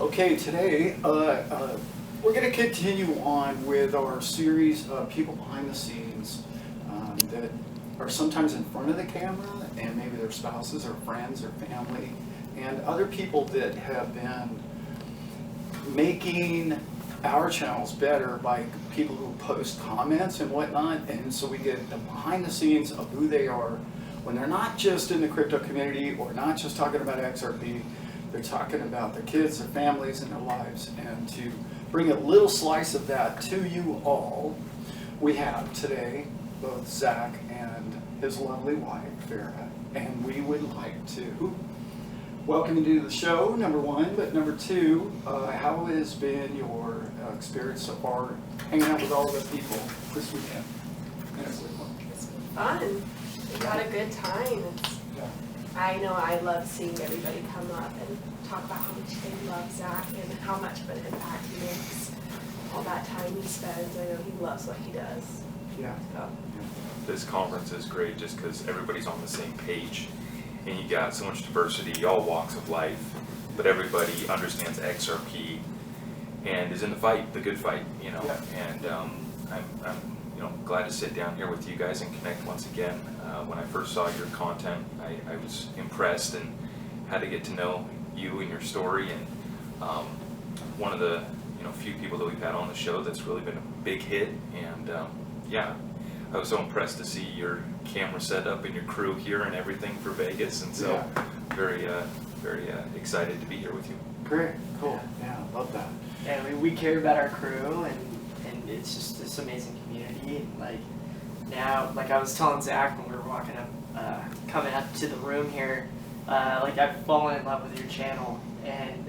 Okay, today we're going to continue on with our series of people behind the scenes that are sometimes in front of the camera, and maybe their spouses or friends or family, and other people that have been making our channels better by people who post comments and whatnot. And so we get the behind the scenes of who they are when they're not just in the crypto community or not just talking about XRP. They're talking about their kids, their families, and their lives. And to bring a little slice of that to you all, we have today both Zach and his lovely wife, Farah. And we would like to welcome you to the show, number one. But number two, how has been your experience so far hanging out with all the people this weekend? It's been fun. We had a good time. I know I love seeing everybody come up and talk about how much they love Zach and how much of an impact he makes. All that time he spends, I know he loves what he does. Yeah. So. This conference is great just because everybody's on the same page and you got so much diversity, all walks of life, but everybody understands XRP and is in the fight, the good fight, you know. Yeah. And I'm glad to sit down here with you guys and connect once again. When I first saw your content, I was impressed and had to get to know you and your story. And one of the few people that we've had on the show that's really been a big hit. And yeah, I was so impressed to see your camera set up and your crew here and everything for Vegas. And so very excited to be here with you. Great, cool. Yeah, love that. And we care about our crew, and it's just this amazing community. And like now, like I was telling Zach when we were walking up, coming up to the room here, like I've fallen in love with your channel, and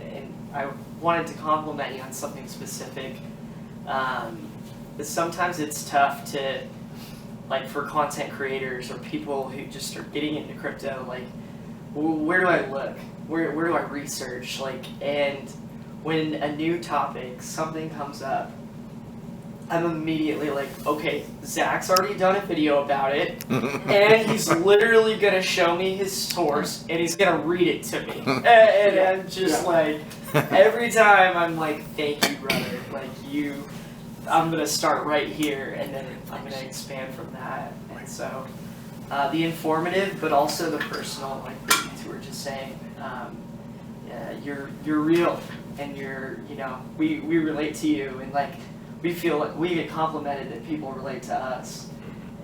I wanted to compliment you on something specific. But sometimes it's tough to, like, for content creators or people who just are getting into crypto, like, where do I look? Where do I research? Like, and when a new topic, something comes up, I'm immediately like, okay, Zach's already done a video about it, and he's literally gonna show me his source, and he's gonna read it to me. And I'm just like, every time I'm like, thank you, brother. Like I'm gonna start right here, and then I'm gonna expand from that. And so, the informative, but also the personal, like what you two were just saying. You're real, and we relate to you, and like we feel like we get complimented that people relate to us,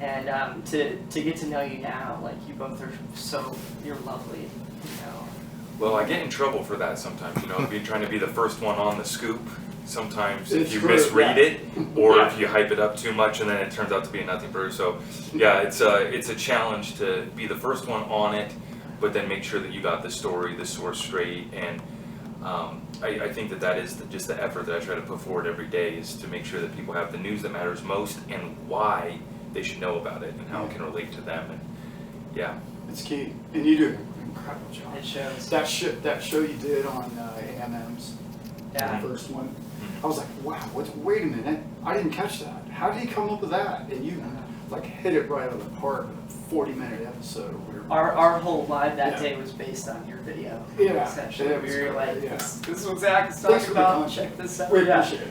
and to get to know you now, like you both are you're lovely, you know. Well, I get in trouble for that sometimes, trying to be the first one on the scoop. Sometimes if you true, misread it, or if you hype it up too much and then it turns out to be a nothing burger. So yeah, it's a challenge to be the first one on it, but then make sure that you got the story, the source straight. And I think that is just the effort that I try to put forward every day, is to make sure that people have the news that matters most and why they should know about it and how it can relate to them. And yeah, it's key, and you do an incredible job. It shows. That show you did on AMMs, the first one. I was like, wow, wait a minute, I didn't catch that. How did he come up with that? And you like hit it right out of the park with a 40-minute episode. Our whole live that day was based on your video. Yeah. Essentially, we were great, like, yeah. this is what Zach is talking about. Check this out. We appreciate it.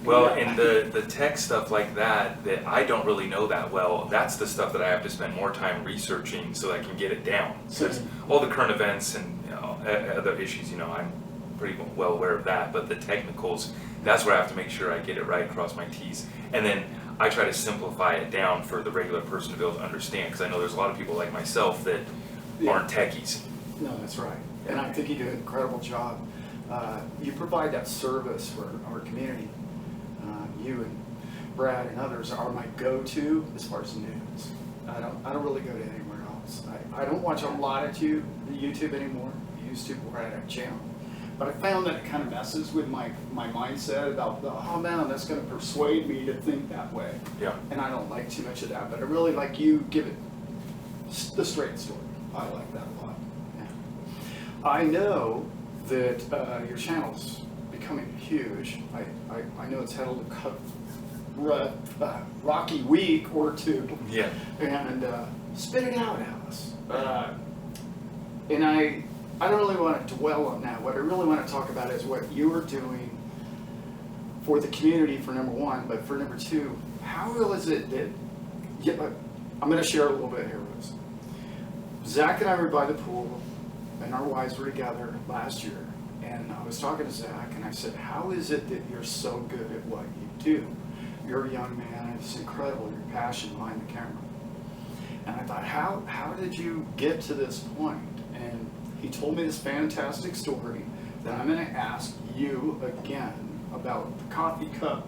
well, and the tech stuff like that I don't really know that well, that's the stuff that I have to spend more time researching so I can get it down. Because all the current events and other issues, I'm pretty well aware of that, but the technicals, that's where I have to make sure I get it right, cross my T's. And then I try to simplify it down for the regular person to be able to understand, because I know there's a lot of people like myself that aren't techies. No, that's right. And I think you do an incredible job. You provide that service for our community. You and Brad and others are my go-to as far as news. I don't really go to anywhere else. I don't watch a lot of YouTube anymore. I used to before I had a channel. But I found that it kind of messes with my mindset about, oh man, that's going to persuade me to think that way. Yeah. And I don't like too much of that. But I really like you give it the straight story. I like that a lot. Yeah. I know that your channel's becoming huge. I know it's had a rocky week or two. Yeah. And spit it out, Alice. And I I don't really want to dwell on that. What I really want to talk about is what you are doing for the community, for number one, but for number two, how real is it that, I'm going to share a little bit here, Rose. Zach and I were by the pool, and our wives were together last year, and I was talking to Zach, and I said, how is it that you're so good at what you do? You're a young man, and it's incredible, your passion behind the camera. And I thought, how did you get to this point? And he told me this fantastic story that I'm going to ask you again about the coffee cup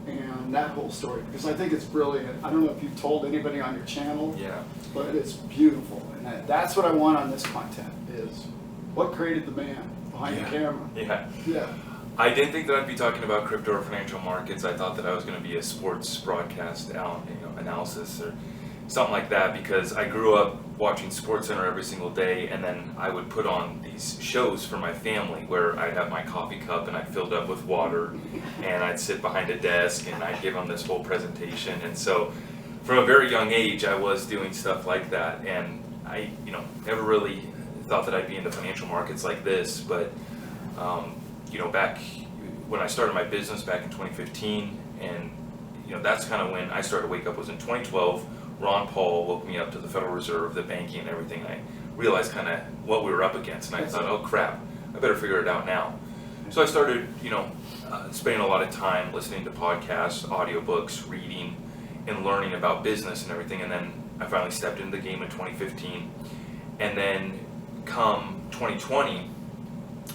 and that whole story, because I think it's brilliant. I don't know if you've told anybody on your channel, Yeah. but it's beautiful. And that's what I want on this content, is what created the man behind the camera. Yeah. Yeah. I didn't think that I'd be talking about crypto or financial markets. I thought that I was going to be a sports broadcast analysis or something like that, because I grew up watching SportsCenter every single day, and then I would put on these shows for my family where I'd have my coffee cup and I'd fill it up with water, and I'd sit behind a desk and I'd give them this whole presentation. And so from a very young age I was doing stuff like that, and I never really thought that I'd be in the financial markets like this. But back when I started my business back in 2015, and that's kind of when I started to wake up, was in 2012. Ron Paul woke me up to the Federal Reserve, the banking and everything. I realized kind of what we were up against, and I thought, oh crap, I better figure it out now. So I started, spending a lot of time listening to podcasts, audiobooks, reading, and learning about business and everything. And then I finally stepped into the game in 2015. And then come 2020,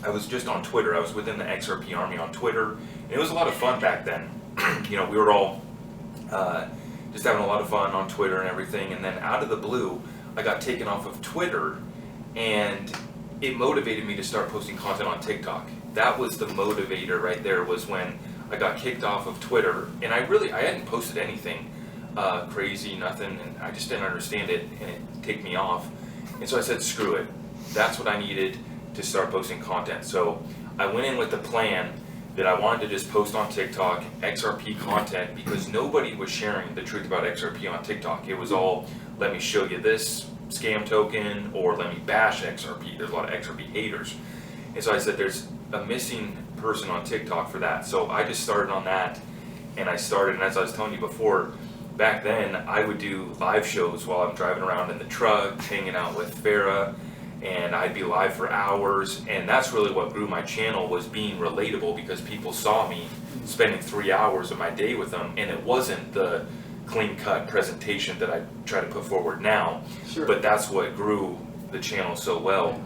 I was just on Twitter. I was within the XRP army on Twitter. And it was a lot of fun back then. We were all just having a lot of fun on Twitter and everything. And then out of the blue, I got taken off of Twitter, and it motivated me to start posting content on TikTok. That was the motivator right there, was when I got kicked off of Twitter. And I hadn't posted anything crazy, nothing, and I just didn't understand it, and it ticked me off. And so I said, screw it. That's what I needed to start posting content. So I went in with the plan that I wanted to just post on TikTok XRP content, because nobody was sharing the truth about XRP on TikTok. It was all, let me show you this scam token, or let me bash XRP. There's a lot of XRP haters. And so I said, there's a missing person on TikTok for that. So I just started on that, and as I was telling you before, back then I would do live shows while I'm driving around in the truck, hanging out with Farah, and I'd be live for hours. And that's really what grew my channel, was being relatable, because people saw me spending 3 hours of my day with them, and it wasn't the clean-cut presentation that I try to put forward now. Sure. But that's what grew the channel so well.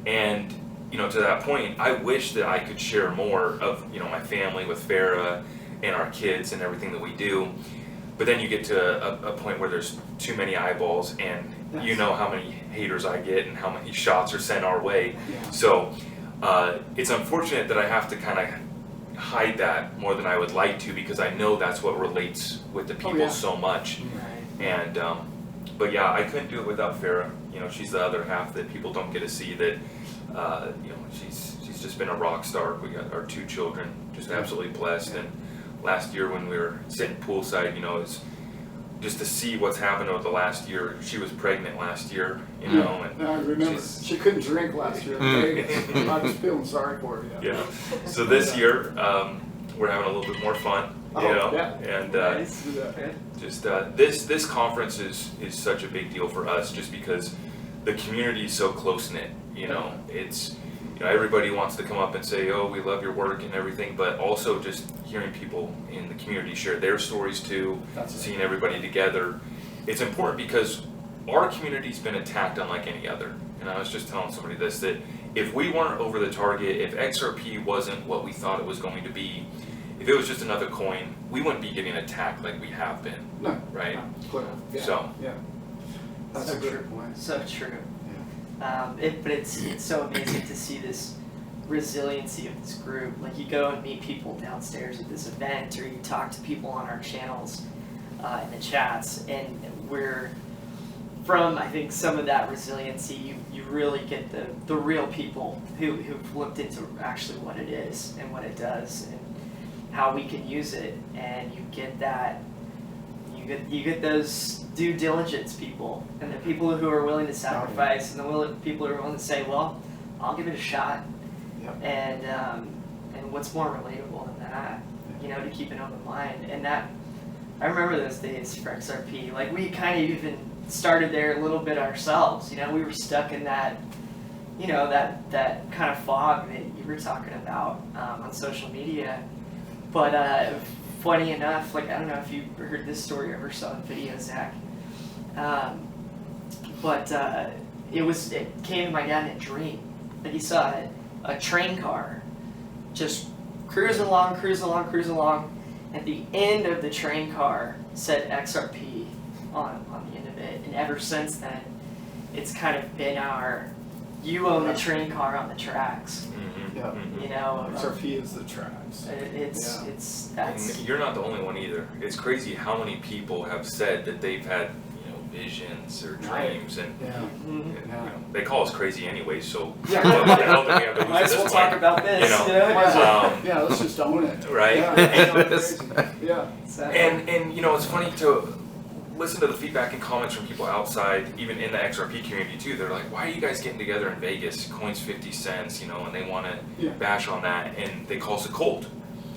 And to that point, I wish that I could share more of my family with Farah and our kids and everything that we do. But then you get to a point where there's too many eyeballs, and you know how many haters I get and how many shots are sent our way. Yeah. So it's unfortunate that I have to kind of hide that more than I would like to, because I know that's what relates with the people so much. Right. And but yeah, I couldn't do it without Farah. She's the other half that people don't get to see. That she's just been a rock star. We got our 2 children, just absolutely blessed. And last year when we were sitting poolside, it's just to see what's happened over the last year. She was pregnant last year, and I remember she couldn't drink last year in Vegas. I was feeling sorry for her. Yeah. So this year we're having a little bit more fun, and Nice. just this conference is such a big deal for us, just because the community is so close knit. It's everybody wants to come up and say, oh, we love your work and everything, but also just hearing people in the community share their stories too, seeing everybody together. It's important, because our community's been attacked unlike any other. And I was just telling somebody this, that if we weren't over the target, if XRP wasn't what we thought it was going to be, if it was just another coin, we wouldn't be getting attacked like we have been. No. Right? No. Yeah. So. Yeah. That's a good point. So true. But it's so amazing to see this resiliency of this group. Like, you go and meet people downstairs at this event, or you talk to people on our channels in the chats, and we're from, I think, some of that resiliency, you really get the real people who've looked into actually what it is and what it does and how we can use it. And you get that, you get those due diligence people, and the people who are willing to sacrifice, and the people who are willing to say, well, I'll give it a shot. Yep. And what's more relatable than that, you know, to keep an open mind. And that, I remember those days for XRP. Like, we kind of even started there a little bit ourselves. You know, we were stuck in that, you know, that kind of fog that you were talking about on social media. But funny enough, like, I don't know if you heard this story or ever saw the video, Zach. But it came to my dad in a dream that he saw a train car just cruising along. At the end of the train car said XRP on the end of it, and ever since then, it's kind of been our, you own the train car on the tracks. Mm-hmm. Yeah. Mm-hmm. You know, XRP is the tracks. it's And that's you're not the only one either. It's crazy how many people have said that they've had, you know, visions or dreams, and Yeah. mhm. you know, they call us crazy anyway. So Yeah. what the hell do we have to lose Might at as this well point? talk about this. You know, yeah. Might as well. Um, Yeah, let's just own it. right? Yeah, it's not crazy. Yeah. Exactly. And you know, it's funny to listen to the feedback and comments from people outside, even in the XRP community too. They're like, "Why are you guys getting together in Vegas? Coins 50 cents, you know," and they want to Yeah. bash on that, and they call us a cult.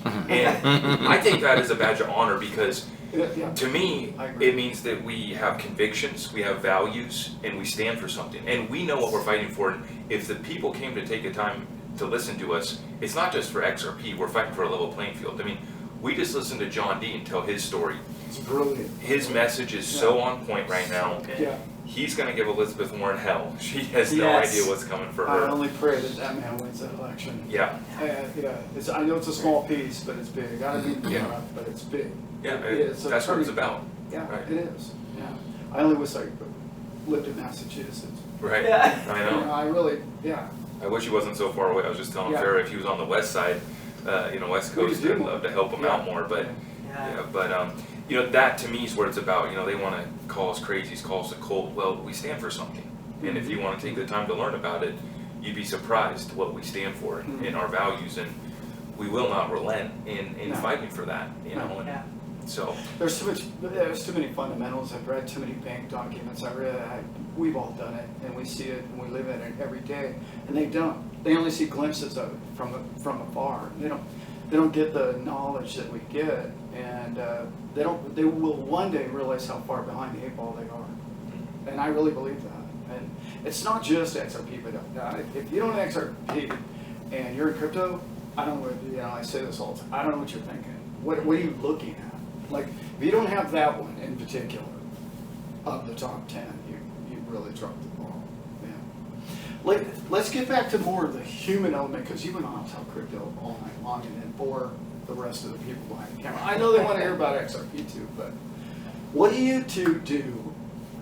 And I take that as a badge of honor because Yeah. to me, I agree. it means that we have convictions, we have values, and we stand for something, and we know what we're fighting for. And if the people came to take the time to listen to us, it's not just for XRP. We're fighting for a level playing field. I mean, we just listened to John Dean tell his story. It's brilliant. His message is so on point right now. Okay. Yeah. He's gonna give Elizabeth Warren hell. She has no Yes. idea what's coming for I her. only pray that that man wins that election. Yeah, Yeah. I know it's a small piece, but it's big. Gotta be Yeah. but it's big. yeah, It's a that's what it's turning about, point. Yeah, Right. it is. Yeah. I only wish I lived in Massachusetts. right? Yeah. I You know. know, I really, yeah. I wish he wasn't so far away. I was just telling Yeah. Farrah if he was on the west side, you know, West We could Coast, do I'd more. love to help him out more. But yeah, but you know, that to me is what it's about. You know, they want to call us crazies, call us a cult. Well, we stand for something, and if you want to take the time to learn about it, you'd be surprised what we stand for in our values, and we will not relent in No. fighting for that. You know, and Yeah. so There's too many fundamentals. I've read too many bank documents. We've all done it, and we see it, and we live in it every day. And they don't. They only see glimpses of it from afar. They don't get the knowledge that we get, and they will one day realize how far behind the eight ball they are. And I really believe that. And it's not just XRP, but if you don't have XRP and you're in crypto, I don't know what, you know, I say this all the time. I don't know what you're thinking. What are you looking at? Like, if you don't have that one in particular of the top 10, you really dropped the ball. Yeah. Let's get back to more of the human element, because you went on to talk crypto all night long and then bore the rest of the people behind the camera. I know they want to hear about XRP too, but what do you two do?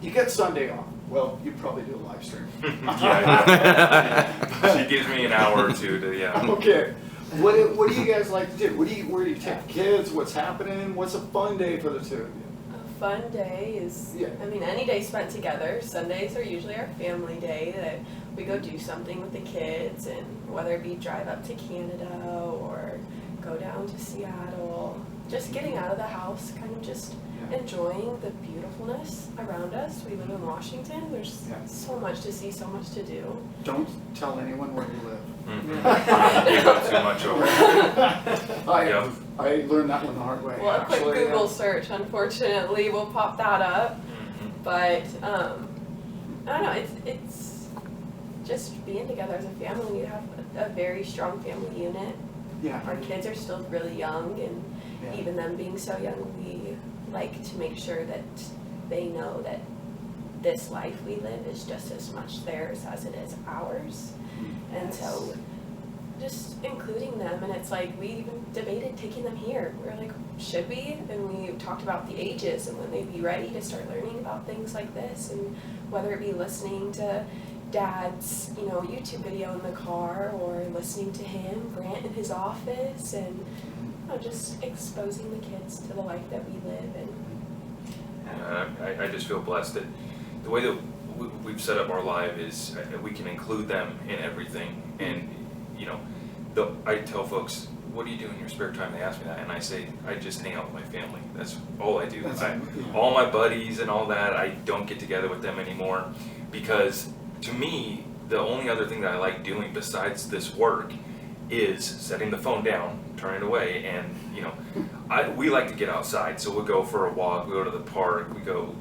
You get Sunday off. Well, you probably do a live stream. yeah, she gives me an hour or two to Okay. What do you guys like to do? Where do you take the kids? What's happening? What's a fun day for the two of you? A fun day is, Yeah. I mean, any day spent together. Sundays are usually our family day that we go do something with the kids, and whether it be drive up to Canada or go down to Seattle, just getting out of the house, kind of just enjoying the beautifulness around us. We live in Washington. There's Yeah. so much to see, so much to do. Don't tell anyone where you live. You got too much over. Yeah. I learned that one the hard way. Well, a quick actually, Google search, unfortunately, will pop that up. Mhm. But I don't know. It's just being together as a family. We have a very strong family unit. Yeah. Our kids are still really young, and Yeah. even them being so young, we like to make sure that they know that this life we live is just as much theirs as it is ours. And so just including them, and it's like we even debated taking them here. We were like, should we? And we talked about the ages and when they'd be ready to start learning about things like this, and whether it be listening to Dad's, you know, YouTube video in the car, or listening to him, Grant in his office, and you know, just exposing the kids to the life that we live in. I just feel blessed that the way that we've set up our life is we can include them in everything. And you know, I tell folks, what do you do in your spare time? They ask me that, and I say, I just hang out with my family. That's all I do. All my buddies and all that, I don't get together with them anymore, because to me, the only other thing that I like doing besides this work is setting the phone down, turning it away, and we like to get outside, so we'll go for a walk, we go to the park, we go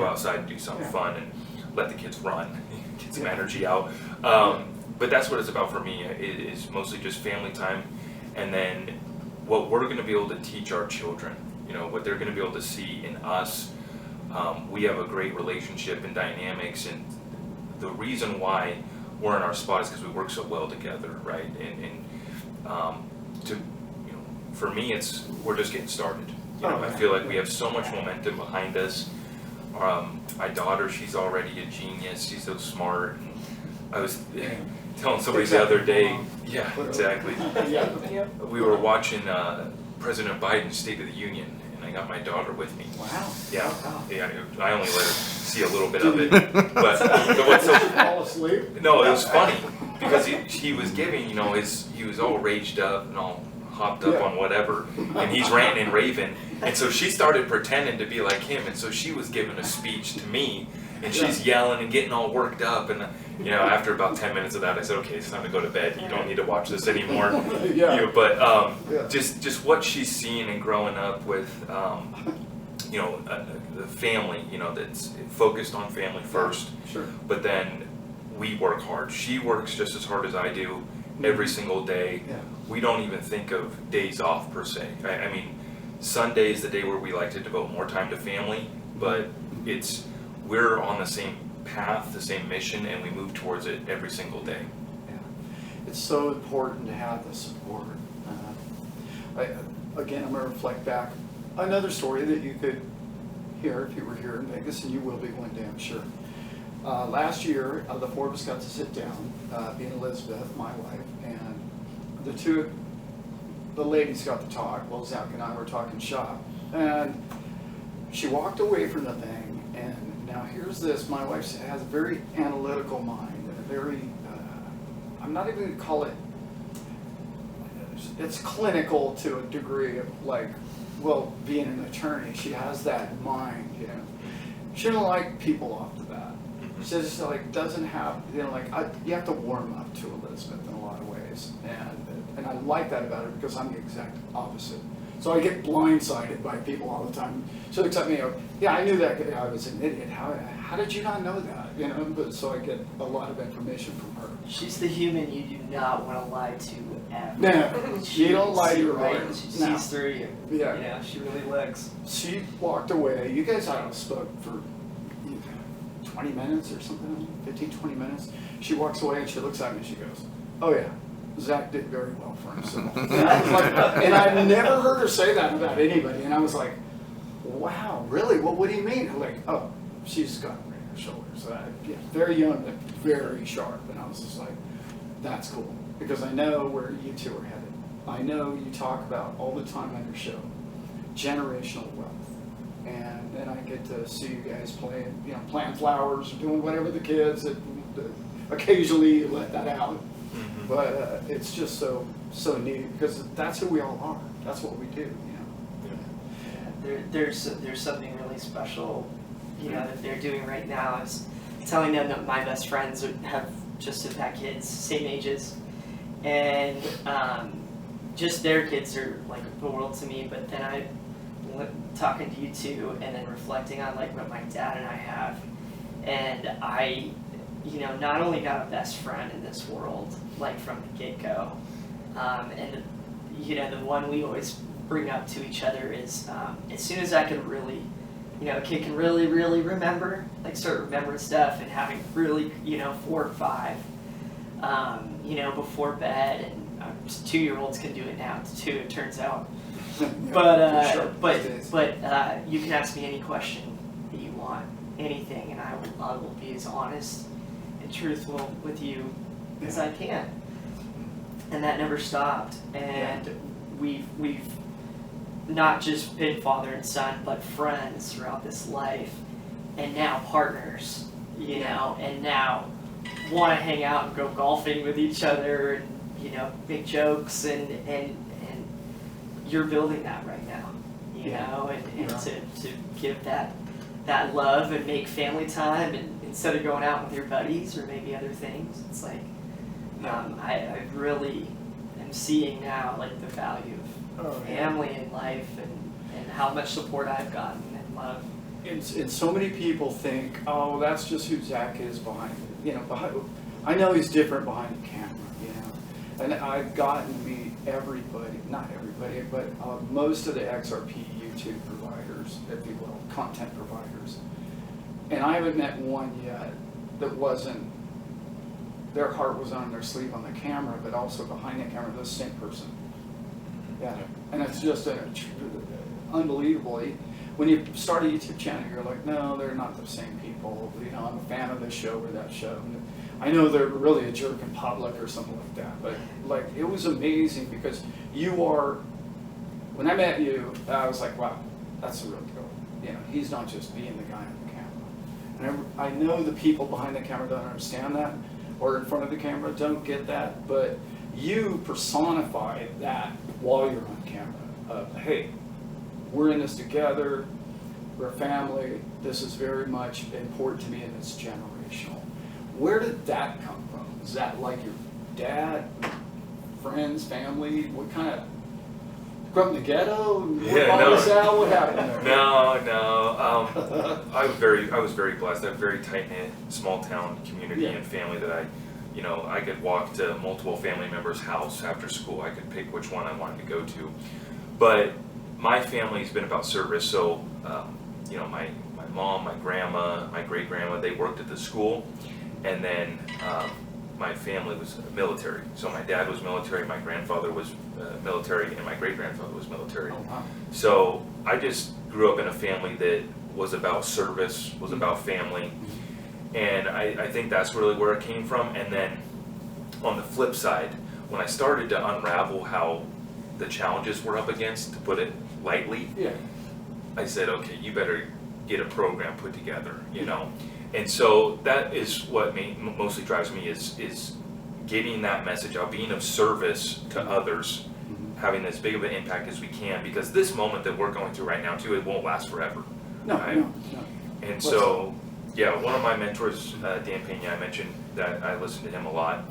outside and do something fun and let the kids run, get some energy out. But that's what it's about for me. It is mostly just family time, and then what we're going to be able to teach our children, what they're going to be able to see in us. We have a great relationship and dynamics, and the reason why we're in our spot is because we work so well together, right? And for me, we're just getting started. I feel like we have so much momentum behind us. My daughter, she's already a genius. She's so smart. And I was telling somebody the other day, yeah, exactly. We were watching President Biden's State of the Union, and I got my daughter with me. Wow. Yeah, I only let her see a little bit of it. But what's so fall asleep? No, it was funny because he was giving, he was all raged up and all hopped up on whatever, and he's ranting and raving, and so she started pretending to be like him, and so she was giving a speech to me, and she's yelling and getting all worked up, and after about 10 minutes of that, I said, okay, it's time to go to bed. You don't need to watch this anymore. But just what she's seen and growing up with, the family, that's focused on family first. Sure. But then we work hard. She works just as hard as I do every single day. Yeah. We don't even think of days off per se. I mean, Sunday is the day where we like to devote more time to family, but we're on the same path, the same mission, and we move towards it every single day. Yeah. It's so important to have the support. Again, I'm going to reflect back another story that you could hear if you were here in Vegas, and you will be one day, I'm sure. Last year, the four of us got to sit down, me and Elizabeth, my wife, and the ladies got to talk. Well, Zach and I were talking shop, and she walked away from the thing, and now here's this. My wife has a very analytical mind, and a very, I'm not even going to call it, it's clinical to a degree of being an attorney. She has that mind, She doesn't like people off the bat. She just doesn't have, you have to warm up to Elizabeth in a lot of ways. And I like that about her because I'm the exact opposite. So I get blindsided by people all the time. She looks at me and goes, yeah, I knew that I was an idiot. How did you not know that? But so I get a lot of information from her. She's the human you do not want to lie to ever. No, you don't lie to her. Right? She sees through you. Yeah. She really looks. She walked away. You guys, I don't know, spoke for 20 minutes or something, 15, 20 minutes. She walks away and she looks at me and she goes, oh yeah, Zach did very well for himself. And I've never heard her say that about anybody. And I was like, wow, really? What do you mean? I'm like, oh, she's got right in her shoulders. Very young, but very sharp. And I was just like, that's cool. Because I know where you two are headed. I know you talk about all the time on your show, generational wealth. And then I get to see you guys playing, plant flowers or doing whatever the kids that occasionally you let that out. Mm-hmm. But it's just so neat because that's who we all are. That's what we do, Yeah, there's something really special, that they're doing right now. I was telling them that my best friends have had kids, same ages, and just their kids are like the world to me. But then I talking to you two and then reflecting on what my dad and I have, and I not only got a best friend in this world from the get-go, and the one we always bring up to each other is as soon as I can really a kid can really remember start remembering stuff and having really 4 or 5 before bed, and 2-year-olds can do it now too, it turns out. But you can ask me any question that you want, anything, and I will be as honest and truthful with you as I can. And that never stopped. And we've not just been father and son, but friends throughout this life, and now partners, and now want to hang out and go golfing with each other, and make jokes, and you're building that right now, and to give that love and make family time and instead of going out with your buddies or maybe other things, it's like, I really am seeing now like the value of family and life and how much support I've gotten and love. And so many people think, oh, that's just who Zach is behind, I know he's different behind the camera, and I've gotten to meet everybody, not everybody, but most of the XRP YouTube providers, if you will, content providers. And I haven't met one yet that wasn't, their heart was on their sleeve on the camera, but also behind the camera, the same person. Yeah, and it's just unbelievably, when you start a YouTube channel, you're like, no, they're not the same people. I'm a fan of this show or that show. I know they're really a jerk in public or something like that, but like, it was amazing because when I met you, I was like, wow, that's the real deal. He's not just being the guy on the camera. And I know the people behind the camera don't understand that, or in front of the camera don't get that, but you personify that while you're on camera. Hey, we're in this together, we're a family, this is very much important to me and it's generational. Where did that come from? Is that like your dad, friends, family? What kind of, grew up in the ghetto? What happened there? No. I was very blessed. I have a very tight-knit, small-town community and family that I could walk to multiple family members' house after school. I could pick which one I wanted to go to. But my family's been about service, so my mom, my grandma, my great-grandma, they worked at the school, and then my family was military. So my dad was military, my grandfather was military, and my great-grandfather was military. Oh, wow. So I just grew up in a family that was about service, was about family, and I think that's really where it came from. And then on the flip side, when I started to unravel how the challenges we're up against, to put it lightly, I said, okay, you better get a program put together, And so that is what mostly drives me is getting that message out, being of service to others, having as big of an impact as we can, because this moment that we're going through right now too, it won't last forever. No. And so, one of my mentors, Dan Pena, I mentioned that I listen to him a lot.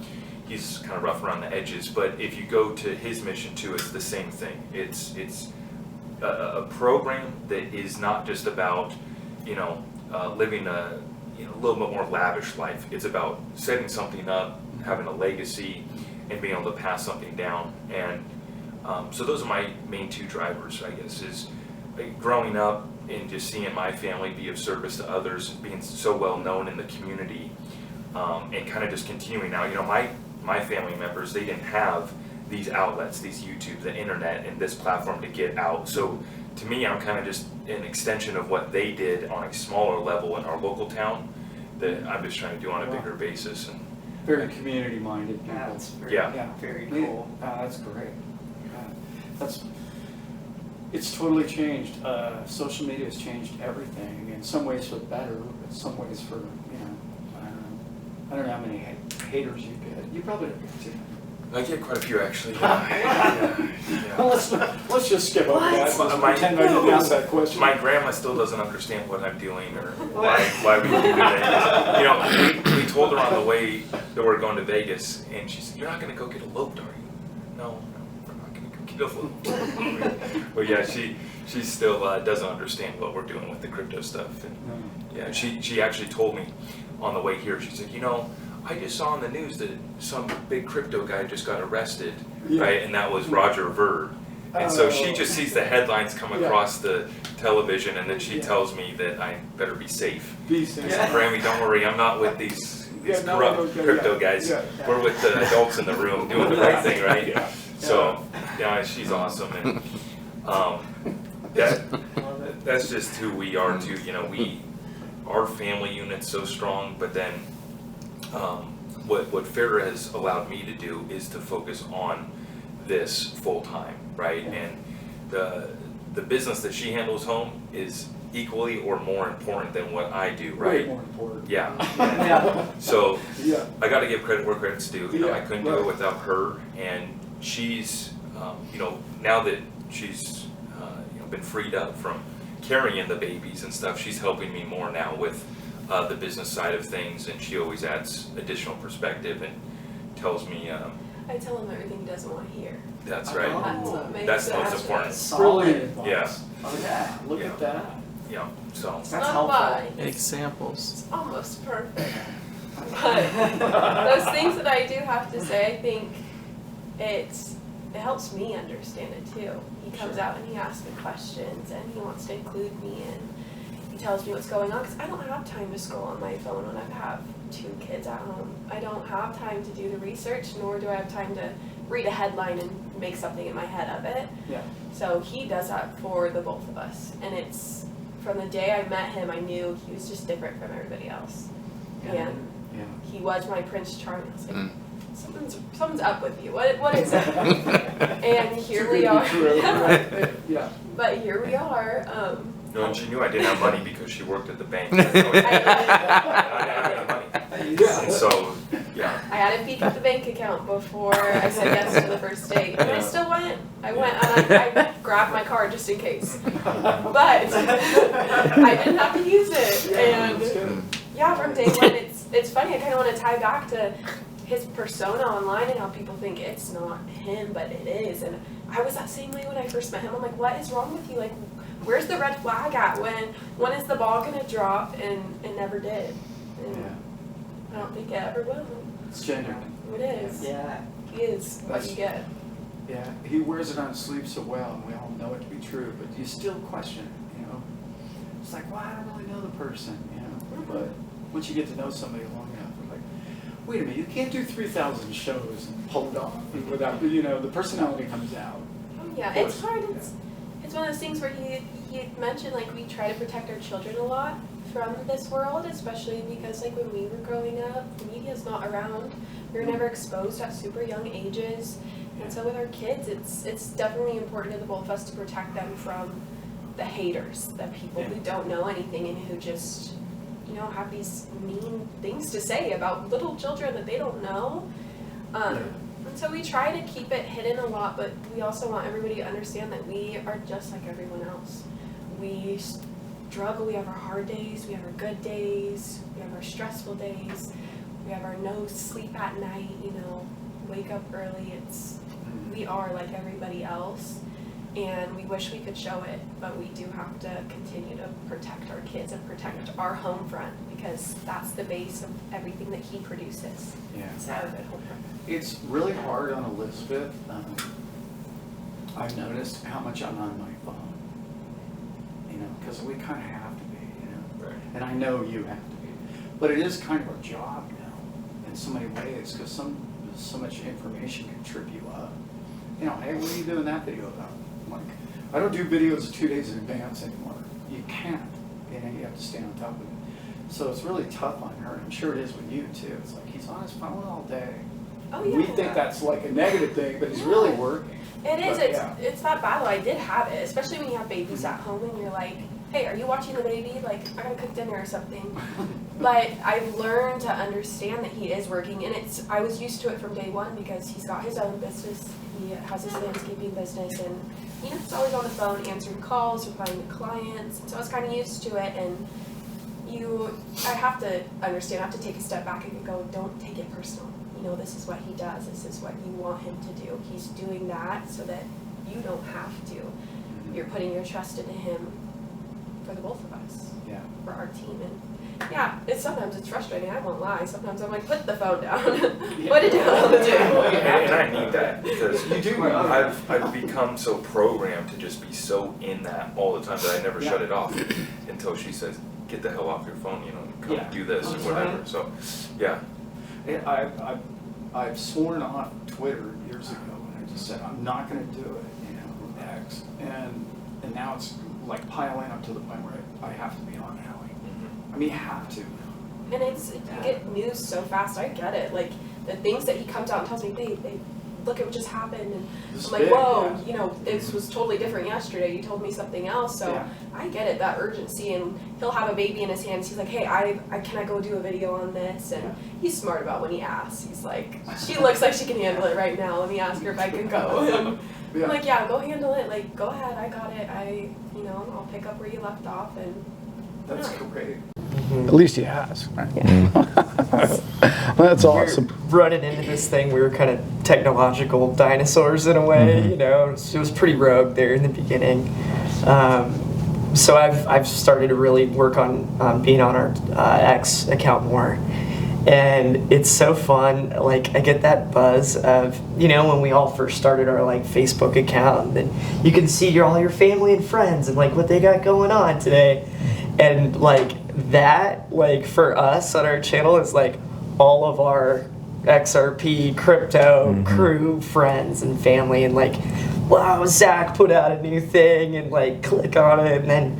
He's kind of rough around the edges, but if you go to his mission too, it's the same thing. It's a program that is not just about, living a little bit more lavish life. It's about setting something up, having a legacy, and being able to pass something down. And so those are my main two drivers, I guess, is like growing up and just seeing my family be of service to others, being so well known in the community, and kind of just continuing now. My family members, they didn't have these outlets, these YouTube, the internet, and this platform to get out. So to me, I'm kind of just an extension of what they did on a smaller level in our local town that I'm just trying to do on a bigger basis. And Very community-minded people. That's very Yeah. cool. That's great. It's totally changed. Social media has changed everything. In some ways for the better, in some ways for, I don't know how many haters you get. You probably don't get too many. I get quite a few actually. Let's just skip over that. Let's pretend I didn't ask that question. My grandma still doesn't understand what I'm doing or why we do that. We told her on the way that we're going to Vegas, and she said, "You're not going to go get eloped, are you?" No, we're not going to go get eloped. But yeah, she still doesn't understand what we're doing with the crypto stuff. And she actually told me on the way here. She said, I just saw on the news that some big crypto guy just got arrested, right? And that was Roger Ver. And so she just sees the headlines come across the television, and then she tells me that I better be safe. Be safe. I said, Grammy, don't worry, I'm not with these corrupt crypto guys. We're with the adults in the room doing the right thing, right? So, she's awesome. And that's just who we are too. Our family unit's so strong, but then what Farrah has allowed me to do is to focus on this full time, right? And the business that she handles home is equally or more important than what I do, right? Way more important. So I got to give credit where credit's due. I couldn't do it without her, and she's, now that she's, been freed up from carrying the babies and stuff, she's helping me more now with the business side of things, and she always adds additional perspective and tells me, I tell him everything he doesn't want to hear. that's right. That's what makes That's it the most happen. important. Solid Solid. advice. Yeah. Oh, yeah, look Yeah. at that. Yeah, so. It's That's not helpful. mine. Examples. It's almost perfect. But those things that I do have to say, I think it helps me understand it too. He comes Sure. out and he asks me questions and he wants to include me and he tells me what's going on because I don't have time to scroll on my phone when I have 2 kids at home. I don't have time to do the research, nor do I have time to read a headline and make something in my head of it. Yeah. So he does that for the both of us. And it's, from the day I met him, I knew he was just different from everybody else. Yeah. And Yeah. he was my Prince Charming. I was like, Mm. something's up with you. What is it? And here we Too are. good to be true, right? Yeah. But here we are. No, and she knew I didn't have money because she worked at the bank. I didn't have any money. And so, yeah. I had a peek at the bank account before I said yes to the first date. And I still went. I went and I grabbed my card just in case. But I didn't have to use it. And That's good. yeah, from day one, it's funny. I kind of want to tie back to his persona online and how people think it's not him, but it is. And I was that same way when I first met him. I'm like, what is wrong with you? Like, where's the red flag at? When is the ball gonna drop? And it never did. And Yeah. I don't think it ever will. It's genuine. It is. Yeah. He is what you get. Yeah, he wears it on his sleeve so well, and we all know it to be true, but you still question it, you know? It's like, well, I don't really know the person, you know? But once you get to know somebody long enough, you're like, wait a minute, you can't do 3,000 shows and pull it off without, you know, the personality comes out. Oh yeah, Of it's course. hard. It's one of those things where he mentioned like we try to protect our children a lot from this world, especially because like when we were growing up, the media's not around. We were never exposed at super young ages. And so with our kids, it's definitely important to the both of us to protect them from the haters, the people who don't know anything and who just, you know, have these mean things to say about little children that they don't know. And so we try to keep it hidden a lot, but we also want everybody to understand that we are just like everyone else. We struggle, we have our hard days, we have our good days, we have our stressful days, we have our no sleep at night, you know, wake up early. We are like everybody else, and we wish we could show it, but we do have to continue to protect our kids and protect our home front because that's the base of everything that he produces. Yeah. It's our good home front. It's really hard on Elizabeth. I've noticed how much I'm on my phone, you know, because we kind of have to be, you know. Right. And I know you have to be. But it is kind of our job now in so many ways because so much information can trip you up. You know, hey, what are you doing that video about? I'm like, I don't do videos 2 days in advance anymore. You can't. You know, you have to stay on top of it. So it's really tough on her. I'm sure it is with you too. It's like he's on his phone all day. Oh yeah. We think that's like a negative thing, but he's really working. It is. But, It's yeah. it's that battle. I did have it, especially when you have babies at home and you're like, hey, are you watching the baby? Like, I gotta cook dinner or something. But I've learned to understand that he is working, and I was used to it from day one because he's got his own business. He has his landscaping business, and you know, he's always on the phone answering calls, replying to clients. So I was kind of used to it, and I have to understand. I have to take a step back and go, don't take it personal. You know, this is what he does. This is what you want him to do. He's doing that so that you don't have to. You're putting your trust into him for the both of us, Yeah. for our team. And yeah, sometimes it's frustrating. I won't lie. Sometimes I'm like, put the phone down. Put it down. And I need that because You do. I've become so programmed to just be so in that all the time that I never shut it off until she says, get the hell off your phone, you know, come do this or whatever. So, yeah. I've sworn off Twitter years ago and I just said, I'm not going to do it, you know, X. And now it's like piling up to the point where I have to be on Howie. I mean, you have to. And you get news so fast. I get it. Like the things that he comes out and tells me, babe, look at what just happened. And This I'm like, big, whoa, yeah. you know, this was totally different yesterday. You told me something else. So Yeah. I get it, that urgency. And he'll have a baby in his hands. He's like, hey, can I go do a video on this? And he's smart about when he asks. He's like, she looks like she can handle it right now. Let me ask her if I can go. And I'm like, yeah, go handle it. Like, go ahead. I got it. I'll pick up where you left off. And That's great. At least he has. Right? That's We're awesome. running into this thing, we were kind of technological dinosaurs in a way, you know. It was pretty rogue there in the beginning. So I've started to really work on being on our X account more. And it's so fun. Like, I get that buzz of, you know, when we all first started our like Facebook account, and you can see all your family and friends and like what they got going on today. And like that, like for us on our channel is like all of our XRP crypto crew, friends and family, and like, wow, Zach put out a new thing, and like click on it, and then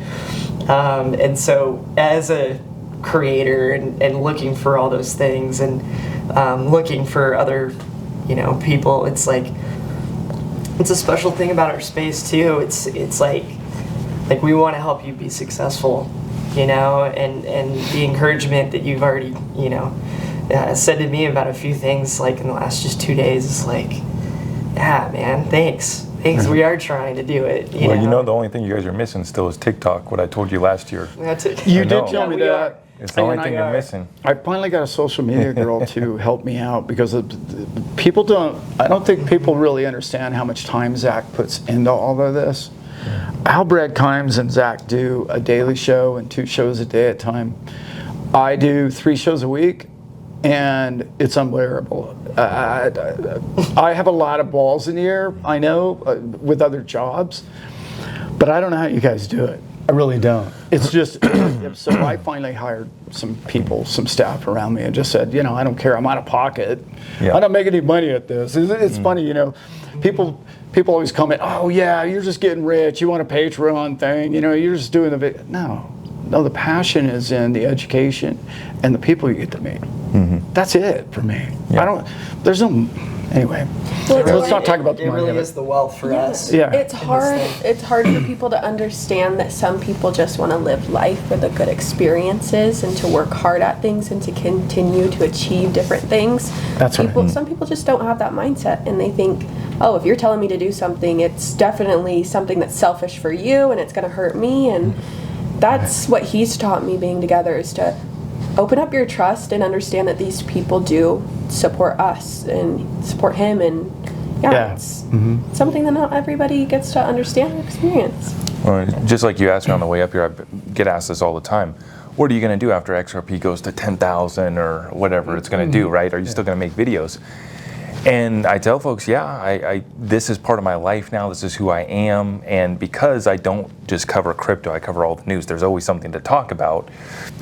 and so as a creator and looking for all those things, and looking for other, you know, people, it's like, it's a special thing about our space too. It's like we want to help you be successful, you know, and the encouragement that you've already, you know, said to me about a few things like in the last just 2 days is like, yeah, man, thanks. We are trying to do it. You know, the only thing you guys are missing still is TikTok, what I told you last year. That's it. You did tell me that. It's the only thing you're missing. I finally got a social media girl to help me out, because I don't think people really understand how much time Zach puts into all of this. Albrecht Kimes and Zach do a daily show and 2 shows a day at a time. I do 3 shows a week, and it's unbearable. I have a lot of balls in the air, I know, with other jobs, but I don't know how you guys do it. I really don't. It's just, so I finally hired some people, some staff around me, and just said, you know, I don't care, I'm out of pocket. I don't make any money at this. It's funny, you know, people always comment, oh yeah, you're just getting rich, you want a Patreon thing, you know, you're just doing the video. No, the passion is in the education and the people you get to meet. That's it for me. Anyway, let's not talk about the money. It really is the wealth for us. Yeah. It's hard for people to understand that some people just want to live life for the good experiences and to work hard at things and to continue to achieve different things. That's right. Some people just don't have that mindset, and they think, oh, if you're telling me to do something, it's definitely something that's selfish for you and it's going to hurt me. And that's what he's taught me being together, is to open up your trust and understand that these people do support us and support him, and it's something that not everybody gets to understand or experience. Well, just like you asked me on the way up here, I get asked this all the time. What are you going to do after XRP goes to 10,000 or whatever it's going to do, right? Are you still going to make videos? And I tell folks, I this is part of my life now. This is who I am. And because I don't just cover crypto, I cover all the news, there's always something to talk about.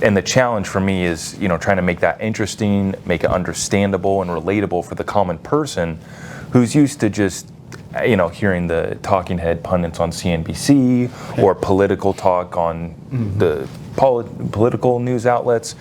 And the challenge for me is, you know, trying to make that interesting, make it understandable and relatable for the common person who's used to just, you know, hearing the talking head pundits on CNBC or political talk on the political news outlets.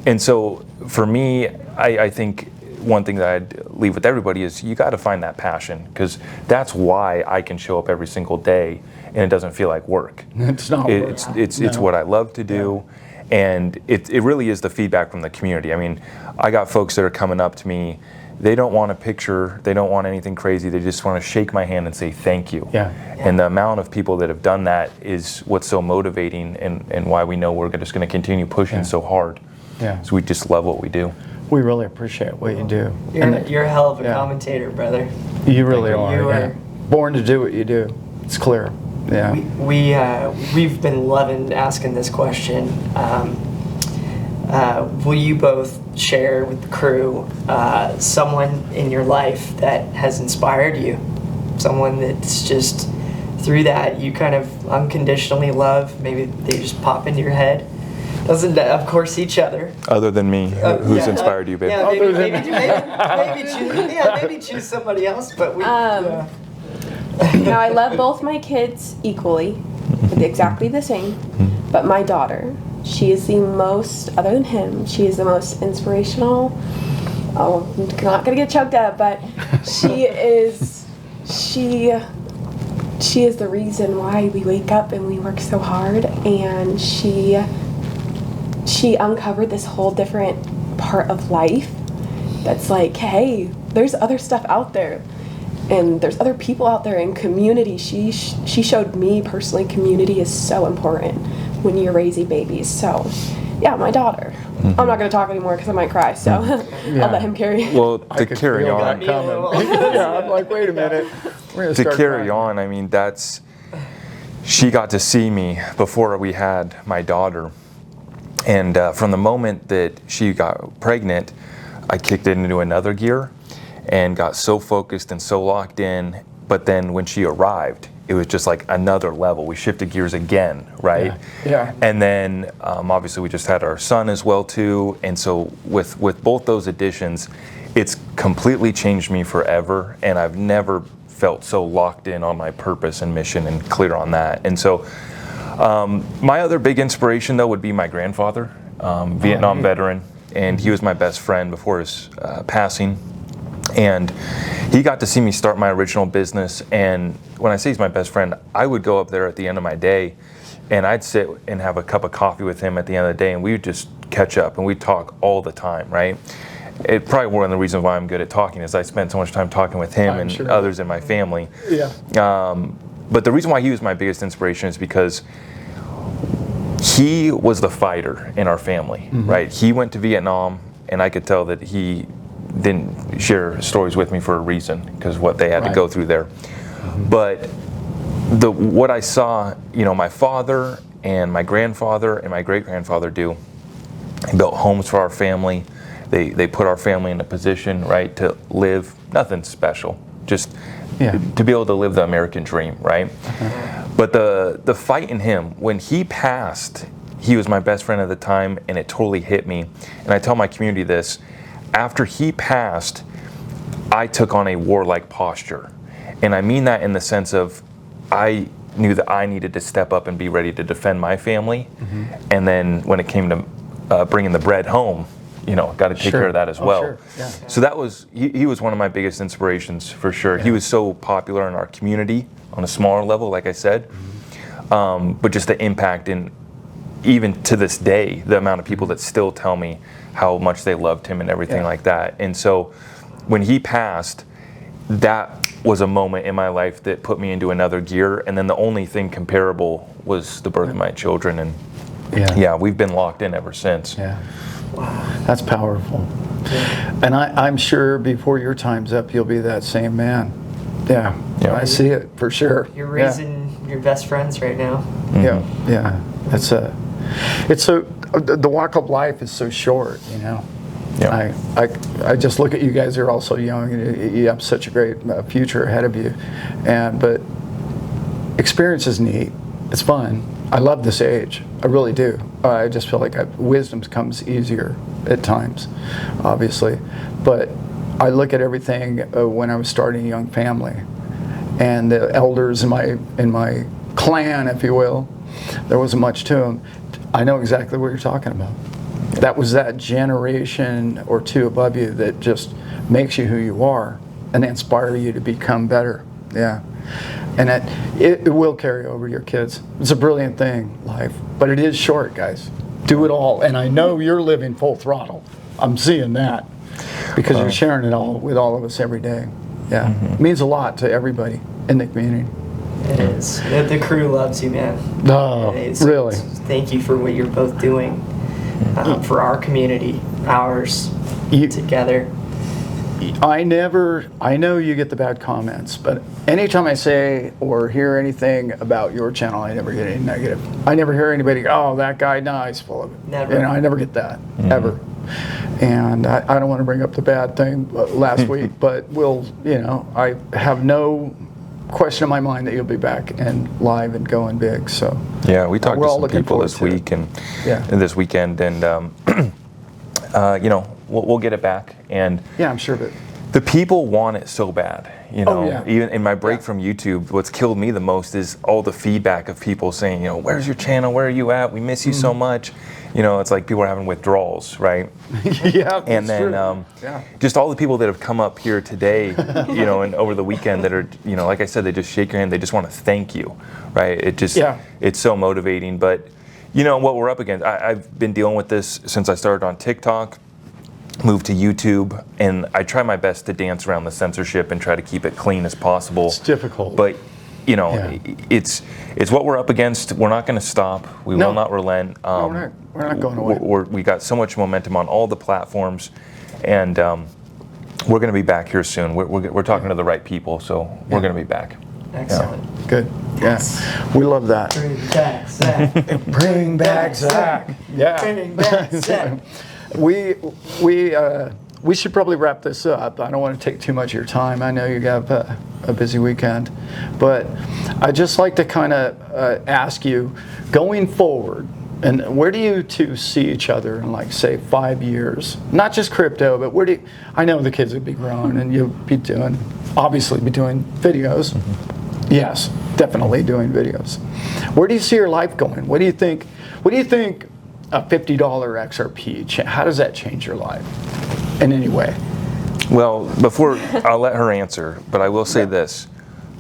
And so for me, I think one thing that I'd leave with everybody is you got to find that passion, because that's why I can show up every single day and it doesn't feel like work. It's not work. It's what I love to do. And it really is the feedback from the community. I mean, I got folks that are coming up to me, they don't want a picture, they don't want anything crazy, they just want to shake my hand and say thank you. And the amount of people that have done that is what's so motivating, and why we know we're just going to continue pushing so hard. So we just love what we do. We really appreciate what you do. You're a hell of a commentator, brother. You really are. You are born to do what you do. It's clear. We've been loving asking this question. Will you both share with the crew someone in your life that has inspired you? Someone that's just, through that, you kind of unconditionally love, maybe they just pop into your head? Doesn't, of course, each other. Other than me, who's inspired you, baby? Yeah, maybe choose somebody else, but we... Now, I love both my kids equally, exactly the same, but my daughter, she is the most, other than him, she is the most inspirational. Oh, I'm not gonna get choked up, but she is the reason why we wake up and we work so hard, and she uncovered this whole different part of life that's like, hey, there's other stuff out there, and there's other people out there in community. She showed me personally, community is so important when you're raising babies. So Yeah, my daughter. I'm not going to talk anymore because I might cry, so I'll let him carry. Well, I to could carry feel on, that coming. Yeah, I'm like, wait a minute. We're gonna to start carry crying. on, I mean, she got to see me before we had my daughter. And from the moment that she got pregnant, I kicked it into another gear and got so focused and so locked in. But then when she arrived, it was just like another level. We shifted gears again, right? Yeah. And then obviously we just had our son as well too. And so with both those additions, it's completely changed me forever. And I've never felt so locked in on my purpose and mission and clear on that. And so my other big inspiration though would be my grandfather, Vietnam veteran, and he was my best friend before his passing. And he got to see me start my original business. And when I say he's my best friend, I would go up there at the end of my day and I'd sit and have a cup of coffee with him at the end of the day, and we would just catch up and we'd talk all the time, right? It probably one of the reasons why I'm good at talking is I spent so much time talking with him and others in my family. Yeah. But the reason why he was my biggest inspiration is because he was the fighter in our family, right? He went to Vietnam, and I could tell that he didn't share stories with me for a reason, because what they had to go through there. But what I saw, my father and my grandfather and my great-grandfather do, they built homes for our family. They put our family in a position, right, to live nothing special, just to be able to live the American dream, right? But the fight in him, when he passed, he was my best friend at the time, and it totally hit me. And I tell my community this, after he passed, I took on a warlike posture. And I mean that in the sense of I knew that I needed to step up and be ready to defend my family. And then when it came to bringing the bread home, got to take care of that as well. Sure. Yeah. So that was, he was one of my biggest inspirations for sure. He was so popular in our community on a smaller level, like I said, but just the impact in, even to this day, the amount of people that still tell me how much they loved him and everything like that. And so when he passed, that was a moment in my life that put me into another gear. And then the only thing comparable was the birth of my children. And we've been locked in ever since. Yeah. Wow. That's powerful. And I'm sure before your time's up, you'll be that same man. Yeah. I see it for sure. You're raising your best friends right now. Yeah. It's so, the walk of life is so short, Yeah. I just look at you guys, you're all so young, and you have such a great future ahead of you. But experience is neat. It's fun. I love this age. I really do. I just feel like wisdom comes easier at times, obviously. But I look at everything when I was starting a young family, and the elders in my clan, if you will, there wasn't much to them. I know exactly what you're talking about. That was that generation or two above you that just makes you who you are and inspire you to become better. Yeah. And it will carry over to your kids. It's a brilliant thing, life. But it is short, guys. Do it all. And I know you're living full throttle. I'm seeing that. Because you're sharing it all with all of us every day. Yeah. It means a lot to everybody in the community. It is. The crew loves you, man. Oh, really? Thank you for what you're both doing for our community, ours, together. I know you get the bad comments, but anytime I say or hear anything about your channel, I never get any negative. I never hear anybody go, oh, that guy, no, he's full of it. Never. I never get that, ever. And I don't want to bring up the bad thing last week, but I have no question in my mind that you'll be back and live and going big. So yeah, we talked to some people this week and this weekend, and we'll get it back. And yeah, I'm sure of it. The people want it so bad, Even in my break from YouTube, what's killed me the most is all the feedback of people saying, where's your channel? Where are you at? We miss you so much. It's like people are having withdrawals, right? Yeah. And then just all the people that have come up here today, and over the weekend that are, like I said, they just shake your hand. They just want to thank you, right? It's so motivating. But what we're up against, I've been dealing with this since I started on TikTok. Moved to YouTube, and I try my best to dance around the censorship and try to keep it clean as possible. It's difficult. But you know, Yeah. it's what we're up against. We're not going to stop. We No. will not relent. No, we're not going away. We got so much momentum on all the platforms, and we're going to be back here soon. We're talking to the right people, so we're going to be back. Excellent. Good. Yes. Yeah. We love that. Bring back Zach. Bring back Zach. Yeah. Bring back Zach. We should probably wrap this up. I don't want to take too much of your time. I know you have a busy weekend, but I'd just like to kind of ask you, going forward, and where do you two see each other in, like, say, 5 years? Not just crypto, but where do you, I know the kids would be grown and you'll be obviously be doing videos. Yes, definitely doing videos. Where do you see your life going? What do you think a $50 XRP, how does that change your life in any way? Well, before I'll let her answer, but I will say this.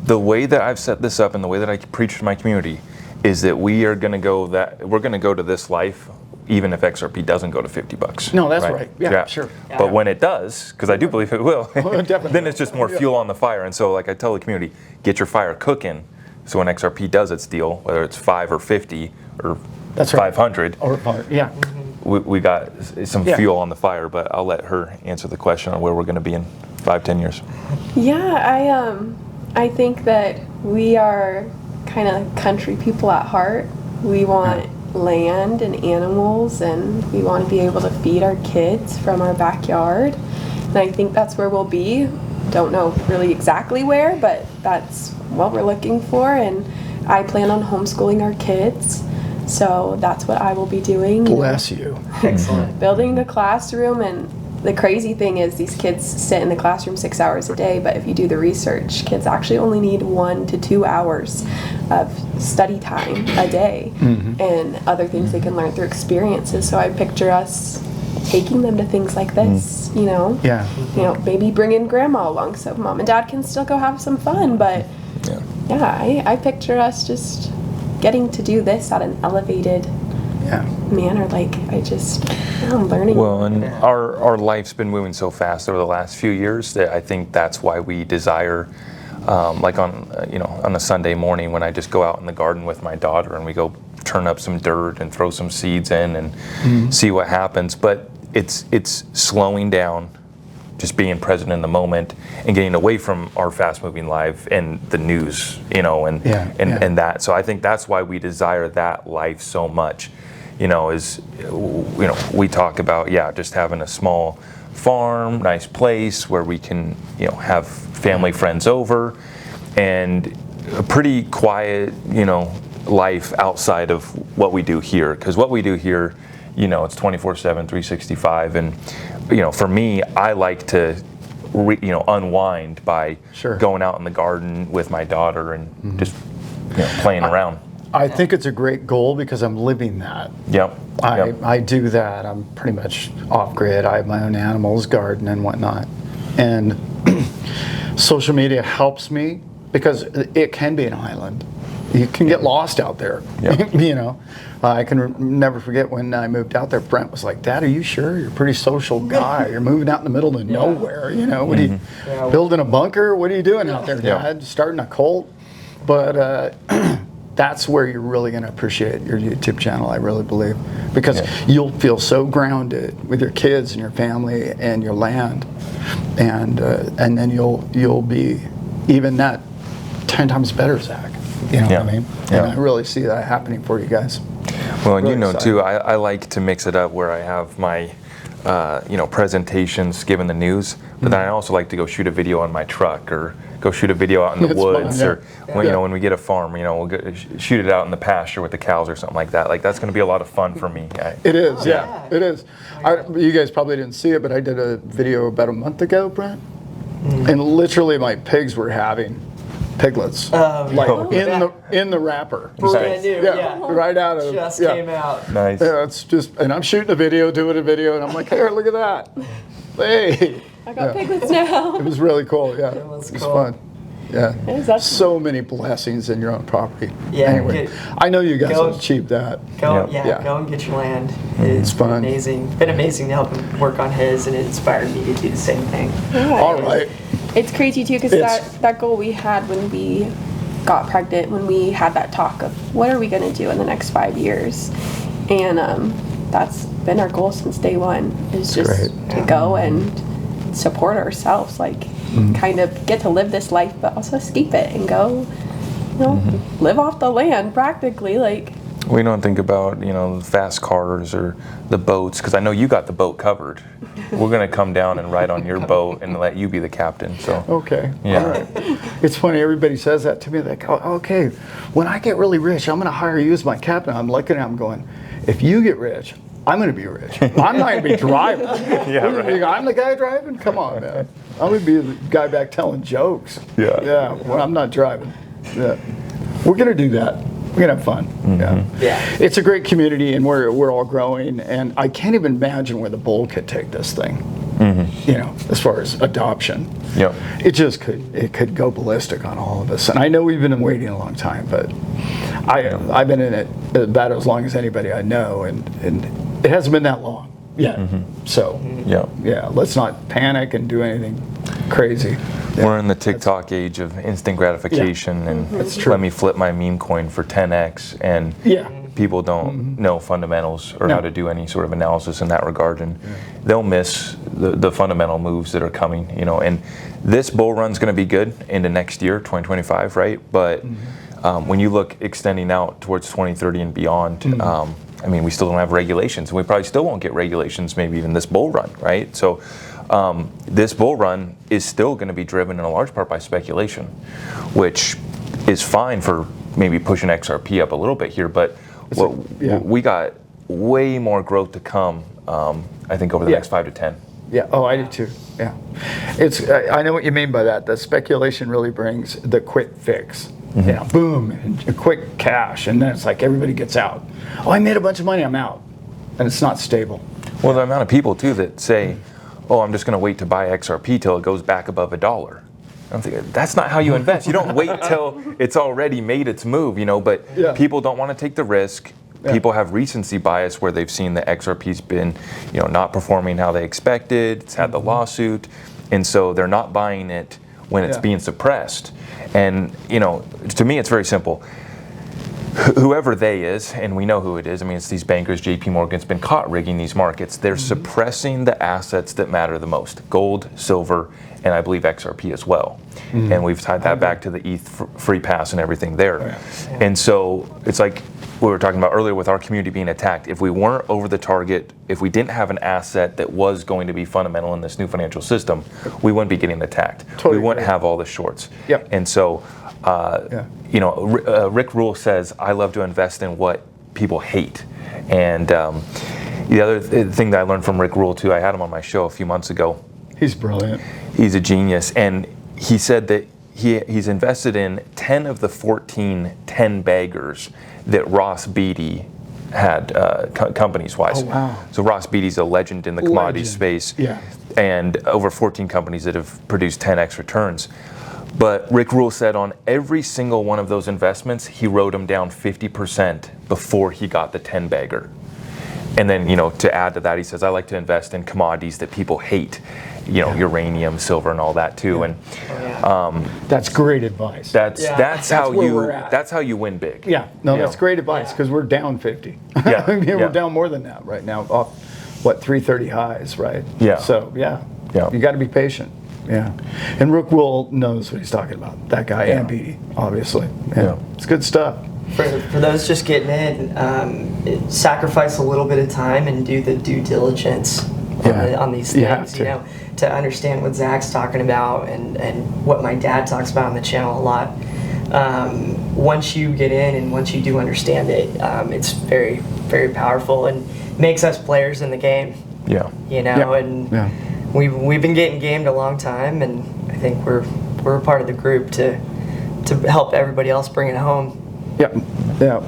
The way that I've set this up and the way that I preach to my community is that we're going to go to this life even if XRP doesn't go to $50. No, that's right. Yeah, sure. Yeah. But when it does, because I do believe it will, Definitely. then it's just more fuel on the fire. And so, like I tell the community, get your fire cooking. So when XRP does its deal, whether it's 5 or 50 or That's right. 500, Yeah. we got some Yeah. fuel on the fire. But I'll let her answer the question on where we're going to be in 5-10 years. Yeah, I think that we are kind of country people at heart. We want land and animals, and we want to be able to feed our kids from our backyard. And I think that's where we'll be. Don't know really exactly where, but that's what we're looking for. And I plan on homeschooling our kids, so that's what I will be doing. Bless you. Excellent. Building the classroom. And the crazy thing is these kids sit in the classroom 6 hours a day, but if you do the research, kids actually only need 1 to 2 hours of study time a day, and other things they can learn through experiences. So I picture us taking them to things like this, you know? Yeah. You know, maybe bring in grandma along so mom and dad can still go have some fun, but yeah, I picture us just getting to do this at an elevated manner. Like, I'm learning. Well, and our life's been moving so fast over the last few years that I think that's why we desire, like on a Sunday morning when I just go out in the garden with my daughter and we go turn up some dirt and throw some seeds in and see what happens. But it's slowing down, just being present in the moment and getting away from our fast-moving life and the news, and that. So I think that's why we desire that life so much. We talk about, just having a small farm, nice place where we can, have family, friends over, and a pretty quiet, life outside of what we do here. Because what we do here, it's 24/7, 365. And, for me, I like to, unwind by going out in the garden with my daughter and just, playing around. I think it's a great goal because I'm living that. Yep. I do that. I'm pretty much off grid. I have my own animals, garden and whatnot. And social media helps me because it can be an island. You can get lost out there. Yep. I can never forget when I moved out there, Brent was like, Dad, are you sure? You're a pretty social guy. You're moving out in the middle of nowhere. What are you, building a bunker? What are you doing out there, Dad? Starting a cult? But that's where you're really going to appreciate your YouTube channel, I really believe, because you'll feel so grounded with your kids and your family and your land, and then you'll be even that 10 times better, Zach. You know what I mean? And I really see that happening for you guys. Well, and Really too, I like to mix it up where I have my presentations giving the news, but then I also like to go shoot a video on my truck or go shoot a video out in the It's woods, fun, or when we get a farm, we'll shoot it out in the pasture with the cows or something like that. Like, that's going to be a lot of fun for me. It is, it is. You guys probably didn't see it, but I did a video about a month ago, Brent, and literally my pigs were having piglets, in the wrapper. Brand new, right out of just came out. Nice. Yeah, it's just, and I'm shooting a video, doing a video, and I'm like, here, look at that. Hey. I got piglets now. It was really cool. Yeah, It was cool. fun. Yeah. It is, that's So many blessings in your own property. Yeah, Anyway, I know you guys go- will achieve that. Go, Yeah. go and get your land. It's fun. Amazing. Been amazing to help him work on his, and it inspired me to do the same thing. All right. It's crazy too, because It's- that goal we had when we got pregnant when we had that talk of what are we going to do in the next 5 years, and that's been our goal since day one, is just great. to go and support ourselves, like kind of get to live this life but also escape it and go, you know, live off the land practically, like. We don't think about, you know, fast cars or the boats, because I know you got the boat covered. We're going to come down and ride on your boat and let you be the captain. So Okay. Yeah. All right. It's funny, everybody says that to me. Like, oh, okay, when I get really rich, I'm going to hire you as my captain. I'm looking at him going, if you get rich, I'm going to be rich. I'm not going to be driving. Yeah, right. I'm the guy driving? Come on, man. I'm going to be the guy back telling jokes. Yeah. Yeah, when I'm not driving. Yeah. We're going to do that. We're gonna have fun. Yeah. Yeah. It's a great community, and we're all growing. And I can't even imagine where the bowl could take this thing. You know, as far as adoption. Yep. It just could go ballistic on all of us. And I know we've been waiting a long time, but I've been in it about as long as anybody I know, and it hasn't been that long yet. So yeah, let's not panic and do anything crazy. Yeah. We're in the TikTok age of instant gratification, and That's true. let me flip my meme coin for 10x, and Yeah. people don't know fundamentals or No. how to do any sort of analysis in that regard, and they'll miss the fundamental moves that are coming, you know. And this bull run's going to be good into next year, 2025, right? But when you look extending out towards 2030 and beyond, I mean, we still don't have regulations, and we probably still won't get regulations maybe even this bull run, right? So this bull run is still going to be driven in a large part by speculation, which is fine for maybe pushing XRP up a little bit here, but we got way more growth to come, I think, over the next 5 to 10. Yeah. Oh, I do too. Yeah. I know what you mean by that. The speculation really brings the quick fix. You know, boom, and a quick cash, and then it's like everybody gets out. Oh, I made a bunch of money, I'm out. And it's not stable. Well, the amount of people too that say, oh, I'm just going to wait to buy XRP till it goes back above $1. I'm thinking, that's not how you invest. You don't wait till it's already made its move, you know, but people don't want to take the risk. People have recency bias where they've seen the XRP's been, you know, not performing how they expected. It's had the lawsuit, and so they're not buying it when it's being suppressed. And, you know, to me, it's very simple. Whoever they is, and we know who it is, I mean, it's these bankers, JP Morgan's been caught rigging these markets. They're suppressing the assets that matter the most: gold, silver, and I believe XRP as well. And we've tied that back to the ETH free pass and everything there. And so it's like we were talking about earlier with our community being attacked. If we weren't over the target, if we didn't have an asset that was going to be fundamental in this new financial system, we wouldn't be getting attacked. We wouldn't have all the shorts. And so, you know, Rick Rule says, I love to invest in what people hate. And the other thing that I learned from Rick Rule too, I had him on my show a few months ago. He's brilliant. He's a genius. And he said that he's invested in 10 of the 14 10 baggers that Ross Beatty had companies-wise. Oh, wow. So Ross Beatty's a legend in the commodities space. And over 14 companies that have produced 10x returns. But Rick Rule said on every single one of those investments, he wrote them down 50% before he got the 10 bagger. And then, you know, to add to that, he says, I like to invest in commodities that people hate, you know, uranium, silver, and all that too. And that's great advice. That's how you win big. That's great advice, because we're down 50. I mean, we're down more than that right now, off what, 330 highs, right? So you got to be patient. And Rick Will knows what he's talking about. That guy and Beatty, obviously. It's good stuff. For those just getting in, sacrifice a little bit of time and do the due diligence on these things, you know, to understand what Zach's talking about and what my dad talks about on the channel a lot. Once you get in and once you do understand it, it's very, very powerful and makes us players in the game. You know, and we've been getting gamed a long time, and I think we're a part of the group to help everybody else bring it home.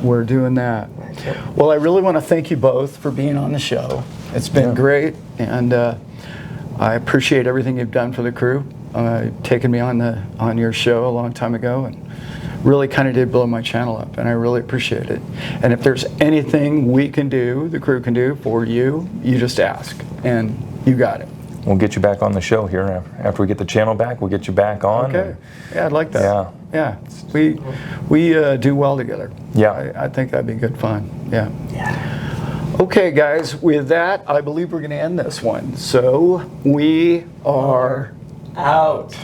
We're doing that. Well, I really want to thank you both for being on the show. It's been great, and I appreciate everything you've done for the crew. Taking me on your show a long time ago, and really kind of did blow my channel up, and I really appreciate it. And if there's anything we can do, the crew can do for you, you just ask, and you got it. We'll get you back on the show here after we get the channel back. We'll get you back on. Okay. I'd like that. Yeah, we do well together. Yeah. I think that'd be good fun. Yeah. Yeah. Okay, guys. With that, I believe we're going to end this one. So we are Out.